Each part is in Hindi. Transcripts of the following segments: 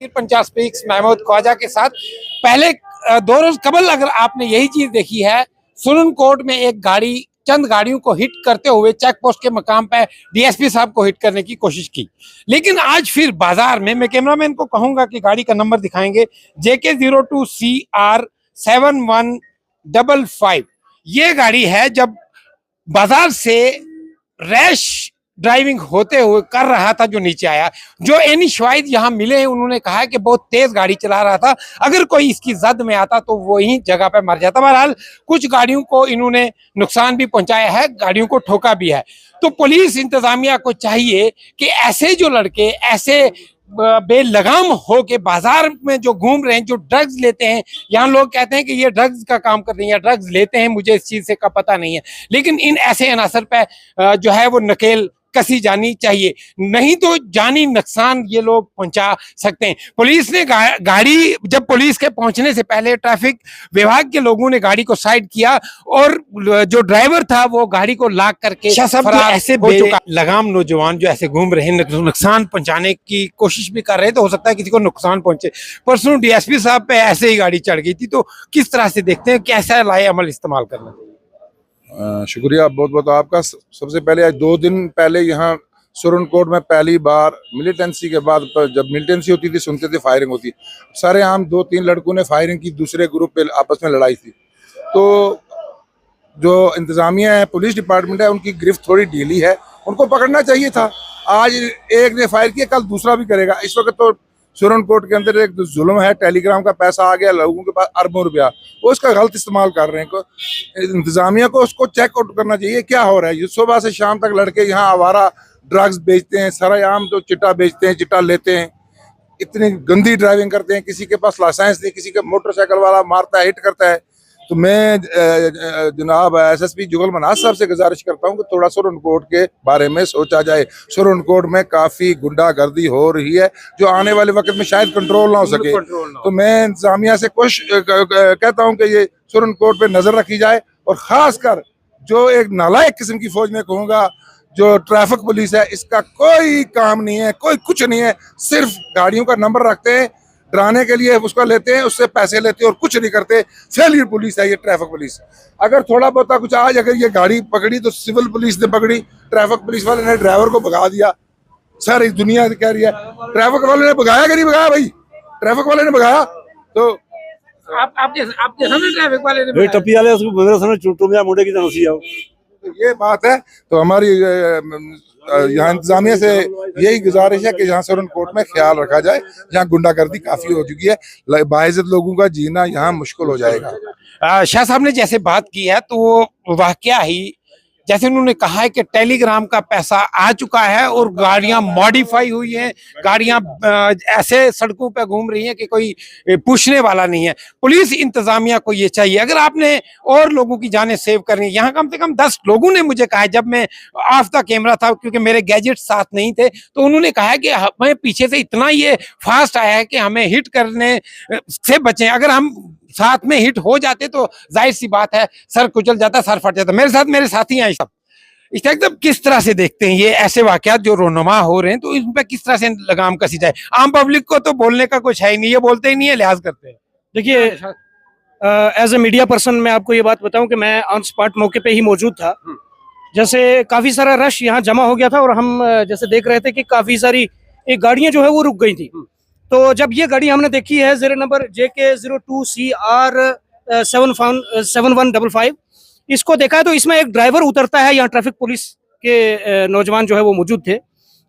पंचायत स्पीक्स महमूद ख्वाजा के साथ पहले 2 रोज कबल अगर आपने यही चीज देखी है, सुरन कोर्ट में एक गाड़ी चंद गाड़ियों को हिट करते हुए चेक पोस्ट के मकाम पर डीएसपी साहब को हिट करने की कोशिश की, लेकिन आज फिर बाजार में मैं कैमरामैन को कहूंगा कि गाड़ी का नंबर दिखाएंगे JK02CR7155। ये गाड़ी है जब बाजार से रैश ड्राइविंग होते हुए कर रहा था, जो नीचे आया। जो एनी शाहिद यहाँ मिले हैं, उन्होंने कहा है कि बहुत तेज गाड़ी चला रहा था, अगर कोई इसकी जद में आता तो वही जगह पे मर जाता। बहरहाल कुछ गाड़ियों को इन्होंने नुकसान भी पहुंचाया है, गाड़ियों को ठोका भी है। तो पुलिस इंतजामिया को चाहिए कि ऐसे जो लड़के ऐसे बेलगाम हो के बाजार में जो घूम रहे हैं, जो ड्रग्स लेते हैं, यहाँ लोग कहते हैं कि ये ड्रग्स का काम करते हैं या ड्रग्स लेते हैं, मुझे इस चीज से का पता नहीं है, लेकिन इन ऐसे अनासर पे जो है वो नकेल कसी जानी चाहिए, नहीं तो जानी नुकसान ये लोग पहुंचा सकते हैं। पुलिस ने गाड़ी जब पुलिस के पहुंचने से पहले ट्रैफिक विभाग के लोगों ने गाड़ी को साइड किया और जो ड्राइवर था वो गाड़ी को लॉक करके फरार ऐसे हो चुका। लगाम नौजवान जो ऐसे घूम रहे हैं, नुकसान पहुंचाने की कोशिश भी कर रहे हैं, तो हो सकता है किसी को नुकसान पहुंचे। परसों डीएसपी साहब पे ऐसे ही गाड़ी चढ़ गई थी, तो किस तरह से देखते हैं, कैसा लाए अमल इस्तेमाल करना चाहिए? शुक्रिया बहुत बहुत आपका। सबसे पहले आज 2 दिन पहले यहाँ सुरन कोर्ट में पहली बार मिलिटेंसी के बाद, जब मिलिटेंसी होती थी सुनते थे फायरिंग होती, सारे आम 2-3 लड़कों ने फायरिंग की, दूसरे ग्रुप पे आपस में लड़ाई थी। तो जो इंतजामिया है, पुलिस डिपार्टमेंट है, उनकी गिरफ्त थोड़ी ढीली है, उनको पकड़ना चाहिए था। आज एक ने फायर किया, कल दूसरा भी करेगा। इस वक्त तो सुरन कोर्ट के अंदर एक जुल्म है, टेलीग्राम का पैसा आ गया लोगों के पास अरबों रुपया, वो उसका गलत इस्तेमाल कर रहे हैं। इंतजामिया को उसको चेक आउट करना चाहिए क्या हो रहा है। सुबह से शाम तक लड़के यहाँ आवारा ड्रग्स बेचते हैं, सरेआम तो चिट्टा बेचते हैं, चिट्टा लेते हैं, इतनी गंदी ड्राइविंग करते हैं, किसी के पास लाइसेंस नहीं, किसी का मोटरसाइकिल वाला मारता है, हिट करता है। तो मैं जनाब एसएसपी जुगल मनाज साहब से गुजारिश करता हूँ कि थोड़ा सुरन कोर्ट के बारे में सोचा जाए। सुरन कोर्ट में काफ़ी गुंडागर्दी हो रही है, जो आने वाले वक्त में शायद कंट्रोल ना हो सके। तो मैं इंतजामिया से कहता हूँ कि ये सुरन कोर्ट पे नज़र रखी जाए, और ख़ासकर जो एक नालायक किस्म की फौज में कहूँगा, जो ट्रैफिक पुलिस है, इसका कोई काम नहीं है, कोई कुछ नहीं है, सिर्फ गाड़ियों का नंबर रखते हैं, डराने के लिए उसको लेते हैं, उससे पैसे लेते हैं और कुछ नहीं करते। फेलियर पुलिस है ये ट्रैफिक पुलिस। अगर थोड़ा बहुत कुछ आज अगर ये गाड़ी पकड़ी तो सिविल पुलिस ने पकड़ी, ट्रैफिक पुलिस वाले ने ड्राइवर को भगा दिया। सर इस दुनिया कह रही है ट्रैफिक वाले ने भगाया कि नहीं भगाया? भाई ट्रैफिक वाले ने भगाया। तो आप ट्रैफिक वाले ने टप्पी वाले उसको मुंडे की तरह आओ, तो ये बात है। तो हमारी यहाँ इंतजामिया से यही गुजारिश है कि यहाँ सुरन कोर्ट में ख्याल रखा जाए, यहाँ गुंडागर्दी काफी हो चुकी है, बाइज्जत लोगों का जीना यहाँ मुश्किल हो जाएगा। शाह साहब ने जैसे बात की है, तो वो वाकया ही जैसे उन्होंने कहा है कि टेलीग्राम का पैसा आ चुका है और गाड़ियां मॉडिफाई हुई हैं, गाड़ियां ऐसे सड़कों पे घूम रही हैं कि कोई पूछने वाला नहीं है। पुलिस इंतजामिया को ये चाहिए, अगर आपने और लोगों की जानें सेव करनी है, यहाँ कम से कम 10 लोगों ने मुझे कहा है, जब मैं ऑफ द कैमरा था क्योंकि मेरे गैजेट साथ नहीं थे, तो उन्होंने कहा है कि हमें पीछे से इतना ये फास्ट आया है कि हमें हिट करने से बचें। अगर हम साथ में हिट हो जाते तो जाहिर सी बात है सर कुचल जाता, सर फट जाता। मेरे साथ मेरे साथी हैं सब। इस एकदम किस तरह से देखते हैं ये ऐसे वाकयात जो रोनुमा हो रहे हैं, तो इन पे किस तरह से लगाम कसी जाए? आम पब्लिक को तो बोलने का कुछ है ही नहीं, ये बोलते ही नहीं है, लिहाज करते हैं। देखिए एज ए मीडिया पर्सन मैं आपको ये बात बताऊं कि मैं ऑन स्पॉट मौके पे ही मौजूद था। जैसे काफी सारा रश यहाँ जमा हो गया था और हम जैसे देख रहे थे कि काफी सारी एक गाड़ियां जो है वो रुक गई थी। तो जब ये गाड़ी हमने देखी है ज़ेरे नंबर JK02CR7155, इसको देखा है तो इसमें एक ड्राइवर उतरता है, यहाँ ट्रैफिक पुलिस के नौजवान जो है वो मौजूद थे।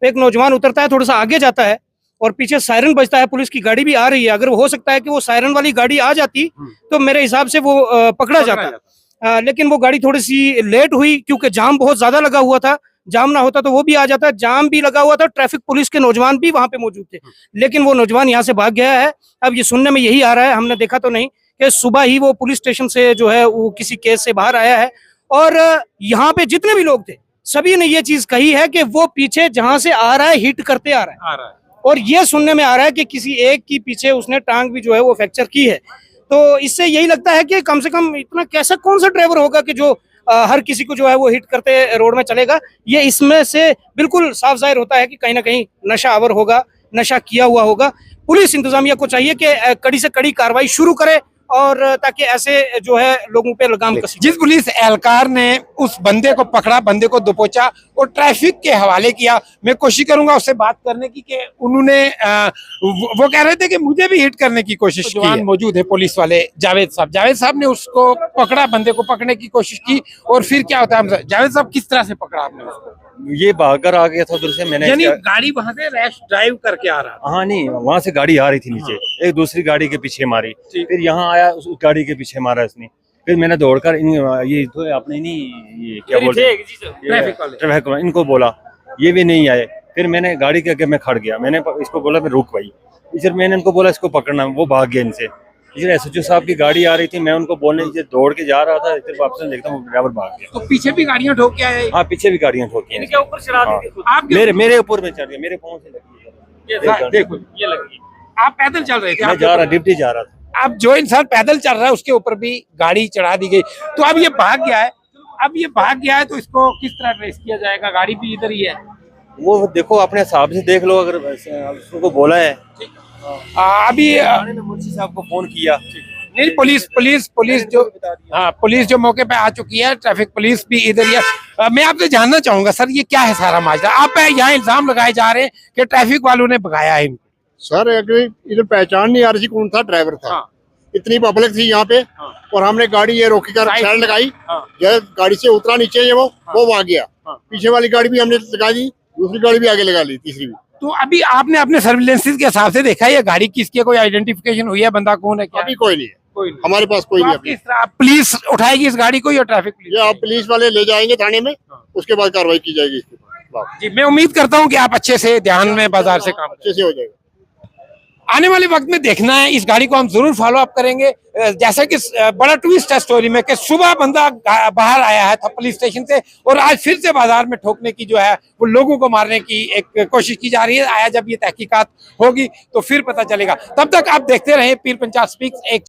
एक नौजवान उतरता है, थोड़ा सा आगे जाता है और पीछे सायरन बजता है, पुलिस की गाड़ी भी आ रही है। अगर हो सकता है कि वो सायरन वाली गाड़ी आ जाती तो मेरे हिसाब से वो पकड़ा जाता, लेकिन वो गाड़ी थोड़ी सी लेट हुई क्योंकि जाम बहुत ज्यादा लगा हुआ था। जाम ना होता तो वो भी आ जाता, जाम भी लगा हुआ था, ट्रैफिक पुलिस के नौजवान भी वहां पे मौजूद थे, लेकिन वो नौजवान यहाँ से भाग गया है। अब ये सुनने में यही आ रहा है, हमने देखा तो नहीं, कि सुबह ही वो पुलिस स्टेशन से जो है वो किसी केस से बाहर आया है। और यहाँ पे जितने भी लोग थे सभी ने ये चीज कही है कि वो पीछे जहां से आ रहा है हिट करते आ रहा है। और ये सुनने में आ रहा है कि किसी एक की पीछे उसने टांग भी जो है वो फ्रैक्चर की है। तो इससे यही लगता है कि कम से कम इतना कैसा कौन सा ड्राइवर होगा कि जो हर किसी को जो है वो हिट करते रोड में चलेगा। ये इसमें से बिल्कुल साफ जाहिर होता है कि कहीं ना कहीं नशा आवर होगा, नशा किया हुआ होगा। पुलिस इंतजामिया को चाहिए कि कड़ी से कड़ी कार्रवाई शुरू करे और ताकि ऐसे जो है लोगों पे लगाम कसी जिस पुलिस एहलकार ने उस बंदे को पकड़ा, बंदे को दबोचा और ट्रैफिक के हवाले किया, मैं कोशिश करूंगा उससे बात करने की कि उन्होंने वो कह रहे थे कि मुझे भी हिट करने की कोशिश की है। मौजूद है पुलिस वाले जावेद साहब ने उसको पकड़ा, बंदे को पकड़ने की कोशिश की और फिर क्या होता है जावेद साहब, किस तरह से पकड़ा आपने उसको? ये भागकर आ गया था उधर से, मैंने यानी गाड़ी वहां से रैश ड्राइव करके आ रहा था? हाँ नहीं, वहां से गाड़ी आ रही थी नीचे, एक दूसरी गाड़ी के पीछे मारी, फिर यहाँ आया उस गाड़ी के पीछे मारा इसने, फिर मैंने दौड़कर ये तो आपने नहीं ये क्या बोलते ट्रैफिक वाले इनको बोला, ये भी नहीं आए, फिर मैंने गाड़ी के आगे मैं खड़ गया, मैंने इसको बोला मैं रुक भाई, फिर मैंने इनको बोला इसको पकड़ना, वो भाग गया इनसे। फिर एसएचओ साहब की गाड़ी आ रही थी, मैं उनको बोलने दौड़ के जा रहा था, फिर वापस देखता हूँ ड्राइवर भाग गया। तो पीछे भी गाड़ियां ठोक के आए? हाँ पीछे भी गाड़ियां ठोकी हैं। इनके ऊपर चढ़ा दी थी आप मेरे ऊपर में चढ़ गया, मेरे पाँव से लगी। देखो ये लगी, आप पैदल चल रहे थे? मैं जा रहा ड्यूटी जा रहा था। अब जो इंसान पैदल चल रहा है उसके ऊपर भी गाड़ी चढ़ा दी गई, तो अब ये भाग गया है, तो इसको किस तरह ट्रेस किया जाएगा? गाड़ी भी इधर ही है। वो देखो अपने हिसाब से देख लो, अगर उसको बोला है अभी मुंशी साहब को फोन किया, नहीं पुलिस जो मौके पे आ चुकी है, ट्रैफिक पुलिस भी इधर ही है। मैं आपसे जानना चाहूंगा सर, ये क्या है सारा माजरा? आप यहाँ इल्जाम लगाए जा रहे हैं कि ट्रैफिक वालों ने भगाया है इनको। सर इधर पहचान नहीं आ रही थी कौन था ड्राइवर था। हाँ। इतनी पब्लिक थी यहाँ पे और हमने गाड़ी ये रोकी कर साइड लगाई। जब गाड़ी से उतरा नीचे ये वो भाग गया। पीछे वाली गाड़ी भी हमने लगा दी, दूसरी गाड़ी भी आगे लगा ली, तीसरी भी। तो अभी आपने अपने सर्विलेंसेस के हिसाब से देखा ये गाड़ी किसकी है? कोई आइडेंटिफिकेशन हुई है, बंदा कौन है क्या? अभी कोई नहीं है, हमारे पास कोई नहीं है। किस तरह पुलिस उठाएगी इस गाड़ी को या ट्रैफिक पुलिस? ये आप पुलिस वाले ले जाएंगे थाने में, उसके बाद कार्रवाई की जाएगी इसके बाद। जी, मैं उम्मीद करता हूँ कि आप अच्छे से ध्यान में बाजार से काम अच्छे से हो जाएगा। आने वाले वक्त में देखना है, इस गाड़ी को हम जरूर फॉलो अप करेंगे। जैसा कि बड़ा ट्विस्ट है स्टोरी में कि सुबह बंदा बाहर आया है था पुलिस स्टेशन से और आज फिर से बाजार में ठोकने की जो है वो लोगों को मारने की एक कोशिश की जा रही है। आया जब ये तहकीकात होगी तो फिर पता चलेगा। तब तक आप देखते रहे पीर पंचाल स्पीक्स। एक